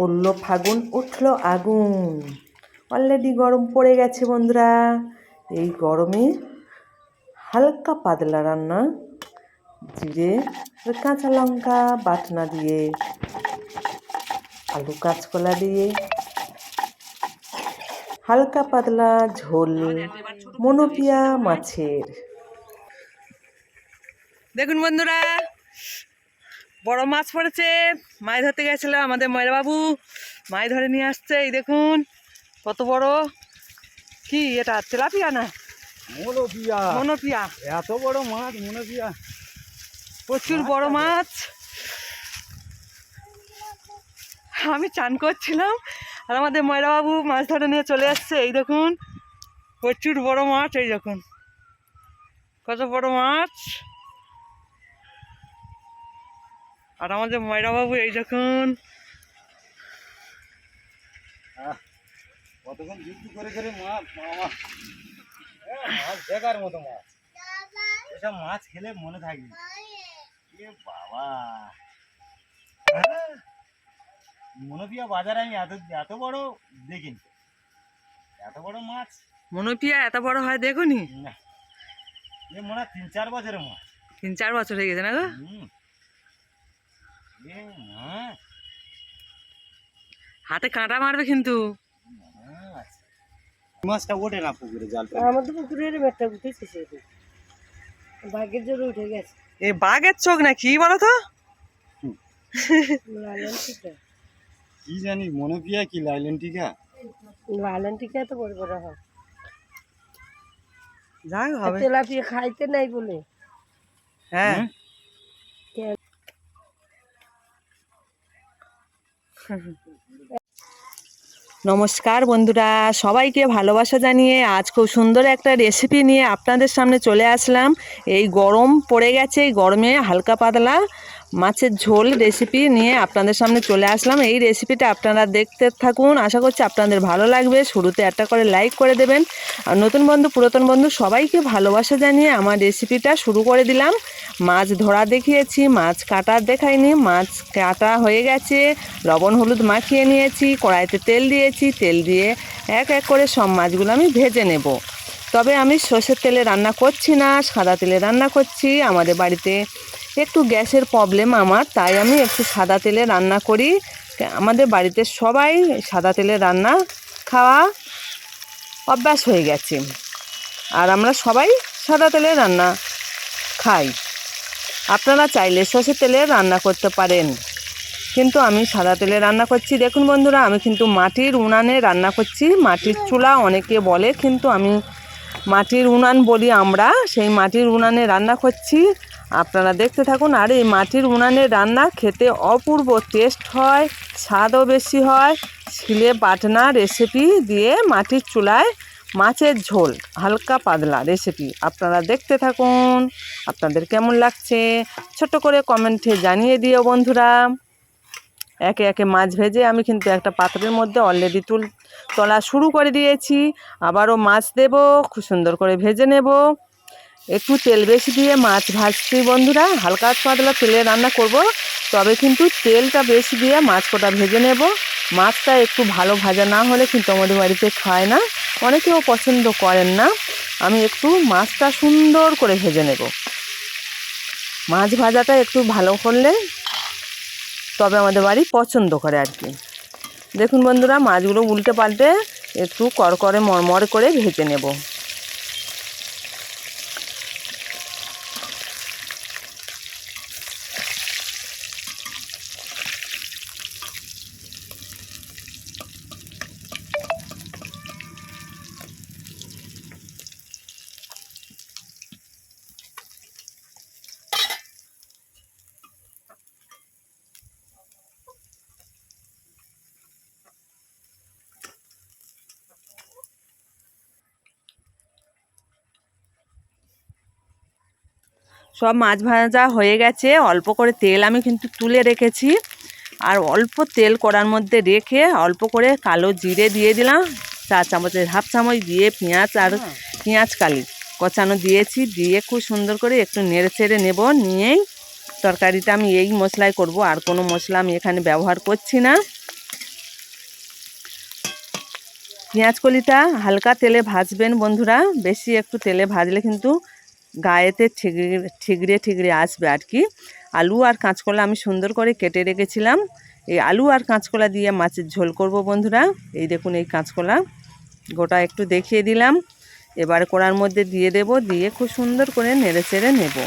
পড়ল ফাগুন উঠলো আগুন। অলরেডি গরম পড়ে গেছে বন্ধুরা। এই গরমে হালকা পাতলা রান্না, জিরে কাঁচা লঙ্কা বাটনা দিয়ে, আলু কাঁচকলা দিয়ে হালকা পাতলা ঝোল মনোপিয়া মাছের। দেখুন বন্ধুরা, বড় মাছ পড়েছে। মাছ ধরতে গেছিল আমাদের ময়রা বাবু, মাছ ধরে নিয়ে আসছে। এই দেখুন কত বড়। কি এটা, তেলাপিয়া না মনোপিয়া? মনোপিয়া। এত বড় মাছ মনোপিয়া, প্রচুর বড় মাছ। আমি চান করছিলাম আর আমাদের ময়রা বাবু মাছ ধরে নিয়ে চলে আসছে। এই দেখুন প্রচুর বড় মাছ। এই দেখুন কত বড় মাছ। আর আমাদের ময়রা বাবু এই দেখুন কতক্ষণ যুদ্ধ করে করে মাছ মাছ দেখার মতো মাছ। এসব মাছ খেলে মনে থাকবে। এ বাবা, মনোপিয়া বাজারে আমি এত বড় দেখিনি। এত বড় মাছ মনোপিয়া এত বড় হয় দেখুনি? না, এ মনে হয় 3-4 বছরের মাছ। 3-4 বছর হয়ে গেছে না গো? হাতে কাঁটা মারবে কিন্তু। মাছটা ওঠে না পুকুরে, জাল আমাদের পুকুরের একটা উঠেছে, সেটা বাঘের জন্য উঠে গেছে। এই বাঘের চোখ না কি বলো তো? কি জানি মনোপিয়া কি লাইলেন্টিকা? লাইলেন্টিকা তো বড় বড় হয়। যাই হবে, তেলাপিয়া খাইতে নাই বলে। হ্যাঁ নমস্কার বন্ধুরা, সবাইকে ভালোবাসা জানিয়ে আজ খুব সুন্দর একটা রেসিপি নিয়ে আপনাদের সামনে চলে আসলাম। এই গরম পড়ে গেছে, এই গরমে হালকা পাতলা মাছের ঝোল রেসিপি নিয়ে আপনাদের সামনে চলে আসলাম। এই রেসিপিটা আপনারা দেখতে থাকুন, আশা করছি আপনাদের ভালো লাগবে। শুরুতে একটা করে লাইক করে দেবেন। আর নতুন বন্ধু পুরাতন বন্ধু সবাইকে ভালোবাসা জানিয়ে আমার রেসিপিটা শুরু করে দিলাম। মাছ ধরা দেখিয়েছি, মাছ কাটা দেখাইনি। মাছ কাটা হয়ে গেছে, লবণ হলুদ মাখিয়ে নিয়েছি, কড়াইতে তেল দিয়েছি। তেল দিয়ে এক এক করে সব মাছগুলো আমি ভেজে নেব। তবে আমি সর্ষের তেলে রান্না করছি না, সাদা তেলে রান্না করছি। আমাদের বাড়িতে একটু গ্যাসের প্রবলেম আমার, তাই আমি একটু সাদা তেলে রান্না করি। আমাদের বাড়িতে সবাই সাদা তেলে রান্না খাওয়া অভ্যাস হয়ে গেছে, আর আমরা সবাই সাদা তেলে রান্না খাই। আপনারা চাইলে সর্ষের তেলে রান্না করতে পারেন, কিন্তু আমি সাদা তেলে রান্না করছি। দেখুন বন্ধুরা, আমি কিন্তু মাটির উনানে রান্না করছি। মাটির চুলা অনেকে বলে, কিন্তু আমি মাটির উনান বলি আমরা। সেই মাটির উনানে রান্না করছি, আপনারা দেখতে থাকুন। আর এই মাটির উনানে রান্না খেতে অপূর্ব টেস্ট হয়, স্বাদও বেশি হয়। শিলে বাটনা রেসিপি দিয়ে মাটির চুলায় মাছের ঝোল হালকা পাতলা রেসিপি, আপনারা দেখতে থাকুন। আপনাদের কেমন লাগছে ছোট করে কমেন্টে জানিয়ে দিও বন্ধুরা। একে একে মাছ ভেজে আমি কিন্তু একটা পাত্রের মধ্যে অলরেডি তোলা শুরু করে দিয়েছি। আবারও মাছ দেব, খুব সুন্দর করে ভেজে নেব। একটু তেল বেশি দিয়ে মাছ ভাজছি বন্ধুরা, হালকা পাতলা তেলে রান্না করব, তবে কিন্তু তেলটা বেশি দিয়ে মাছ কটা ভেজে নেব। মাছটা একটু ভালো ভাজা না হলে কিন্তু আমাদের বাড়িতে খায় না, অনেকেও পছন্দ করেন না। আমি একটু মাছটা সুন্দর করে ভেজে নেব। মাছ ভাজাটা একটু ভালো করলে তবে আমাদের বাড়ি পছন্দ করে আর কি। দেখুন বন্ধুরা, মাছগুলো উল্টে পাল্টে একটু করকরে মরমর করে ভেজে নেব। সব মাছ ভাজা হয়ে গেছে, অল্প করে তেল আমি কিন্তু তুলে রেখেছি। আর অল্প তেল কড়ার মধ্যে রেখে অল্প করে কালো জিরে দিয়ে দিলাম, 4 চামচের হাফ চামচ দিয়ে পেঁয়াজ আর পেঁয়াজ কালি কচানো দিয়েছি। দিয়ে খুব সুন্দর করে একটু নেড়ে ছেড়ে নেব। নিয়েই তরকারিটা আমি এই মশলাই করব, আর কোনো মশলা আমি এখানে ব্যবহার করছি না। পেঁয়াজ কলিটা হালকা তেলে ভাজবেন বন্ধুরা, বেশি একটু তেলে ভাজলে কিন্তু গায়েতে ঠিকরে ঠিকরে আসবে আর কি। আলু আর কাঁচকলা আমি সুন্দর করে কেটে রেখেছিলাম, এই আলু আর কাঁচকলা দিয়ে মাছের ঝোল করব বন্ধুরা। এই দেখুন এই কাঁচকলা গোটা একটু দেখিয়ে দিলাম, এবার কড়ার মধ্যে দিয়ে দেব, দিয়ে খুব সুন্দর করে নেড়ে চেড়ে নেব।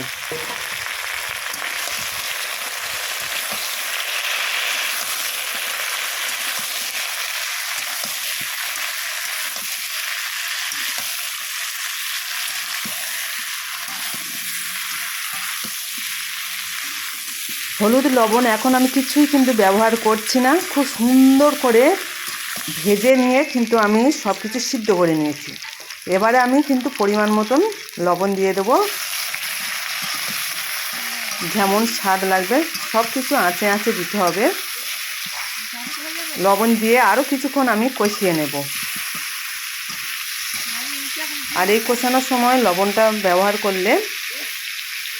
হলুদ লবণ এখন আমি কিছুই কিন্তু ব্যবহার করছি না, খুব সুন্দর করে ভেজে নিয়ে কিন্তু আমি সব কিছু সিদ্ধ করে নিয়েছি। এবারে আমি কিন্তু পরিমাণ মতন লবণ দিয়ে দেবো, যেমন স্বাদ লাগবে সব কিছু আঁচে আঁচে দিতে হবে। লবণ দিয়ে আরও কিছুক্ষণ আমি কষিয়ে নেব। আর এই কষানোর সময় লবণটা ব্যবহার করলে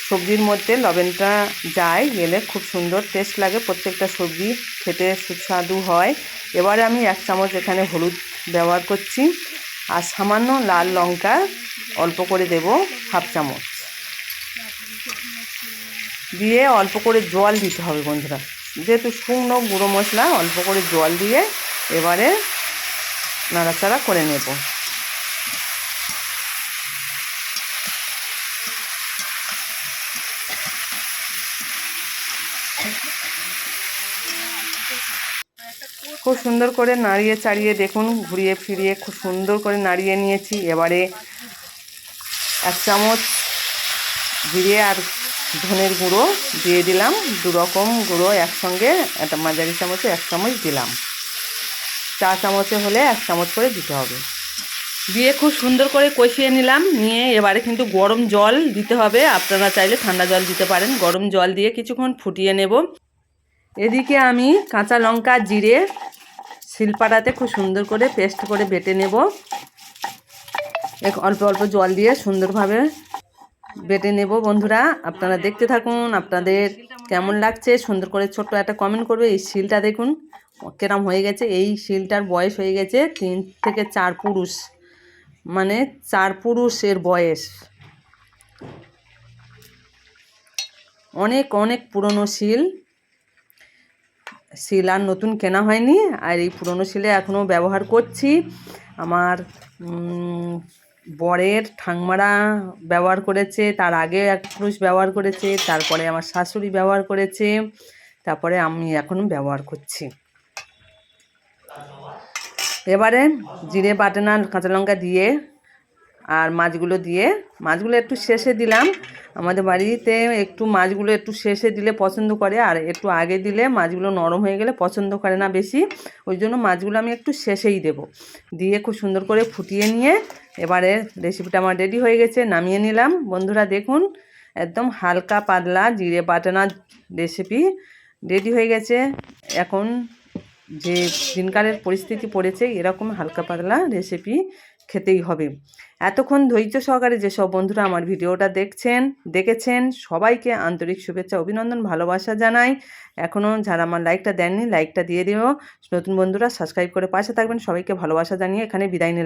সবজির মধ্যে লবণটা যায়, গেলে খুব সুন্দর টেস্ট লাগে, প্রত্যেকটা সবজি খেতে সুস্বাদু হয়। এবারে আমি 1 চামচ এখানে হলুদ ব্যবহার করছি, আর সামান্য লাল লঙ্কা অল্প করে দেব, 1/2 চামচ দিয়ে অল্প করে জল দিতে হবে বন্ধুরা, যেহেতু শুকনো গুঁড়ো মশলা, অল্প করে জল দিয়ে এবারে নাড়াচাড়া করে নেব। খুব সুন্দর করে নাড়িয়ে চাড়িয়ে দেখুন, ঘুরিয়ে ফিরিয়ে খুব সুন্দর করে নাড়িয়ে নিয়েছি। এবারে 1 চামচ জিরে আর ধনের গুঁড়ো দিয়ে দিলাম, 2 রকম গুঁড়ো একসঙ্গে, একটা মাঝারি চামচে 1 চামচ দিলাম, 4 চামচে হলে 1 চামচ করে দিতে হবে। দিয়ে খুব সুন্দর করে কষিয়ে নিলাম, নিয়ে এবারে কিন্তু গরম জল দিতে হবে, আপনারা চাইলে ঠান্ডা জল দিতে পারেন। গরম জল দিয়ে কিছুক্ষণ ফুটিয়ে নেব। এদিকে আমি কাঁচা লঙ্কা জিরে শিলপাটাতে খুব সুন্দর করে পেস্ট করে বেটে নেব, অল্প অল্প জল দিয়ে সুন্দরভাবে বেটে নেব বন্ধুরা। আপনারা দেখতে থাকুন, আপনাদের কেমন লাগছে সুন্দর করে ছোট্ট একটা কমেন্ট করবে। এই শিলটা দেখুন কেরম হয়ে গেছে, এই শিলটার বয়স হয়ে গেছে 3 থেকে 4 পুরুষ, মানে 4 পুরুষের বয়স, অনেক অনেক পুরনো শিল আর নতুন কেনা হয়নি, আর এই পুরনো শিলে এখনও ব্যবহার করছি। আমার বরের ঠাংমারা ব্যবহার করেছে, তার আগে এক পুরুষ ব্যবহার করেছে, তারপরে আমার শাশুড়ি ব্যবহার করেছে, তারপরে আমি এখনও ব্যবহার করছি। এবারে জিরে বাটনা কাঁচা লঙ্কা দিয়ে আর মাছগুলো একটু শেষে দিলাম। আমাদের বাড়িতে একটু মাছগুলো একটু শেষে দিলে পছন্দ করে, আর একটু আগে দিলে মাছগুলো নরম হয়ে গেলে পছন্দ করে না বেশি, ওই জন্য মাছগুলো আমি একটু শেষেই দেব। দিয়ে খুব সুন্দর করে ফুটিয়ে নিয়ে এবারে রেসিপিটা আমার রেডি হয়ে গেছে, নামিয়ে নিলাম বন্ধুরা। দেখুন একদম হালকা পাতলা জিরে বাটনা রেসিপি রেডি হয়ে গেছে। এখন যে দিনকালের পরিস্থিতি পড়েছে, এরকম হালকা পাতলা রেসিপি খেতেই হবে। এতক্ষণ ধৈর্য সহকারে যেসব বন্ধুরা আমার ভিডিওটা দেখেছেন সবাইকে আন্তরিক শুভেচ্ছা, অভিনন্দন, ভালোবাসা জানাই। এখনও যারা আমার লাইকটা দেননি লাইকটা দিয়ে দিও। নতুন বন্ধুরা সাবস্ক্রাইব করে পাশে থাকবেন। সবাইকে ভালোবাসা জানিয়ে এখানে বিদায় নিলাম।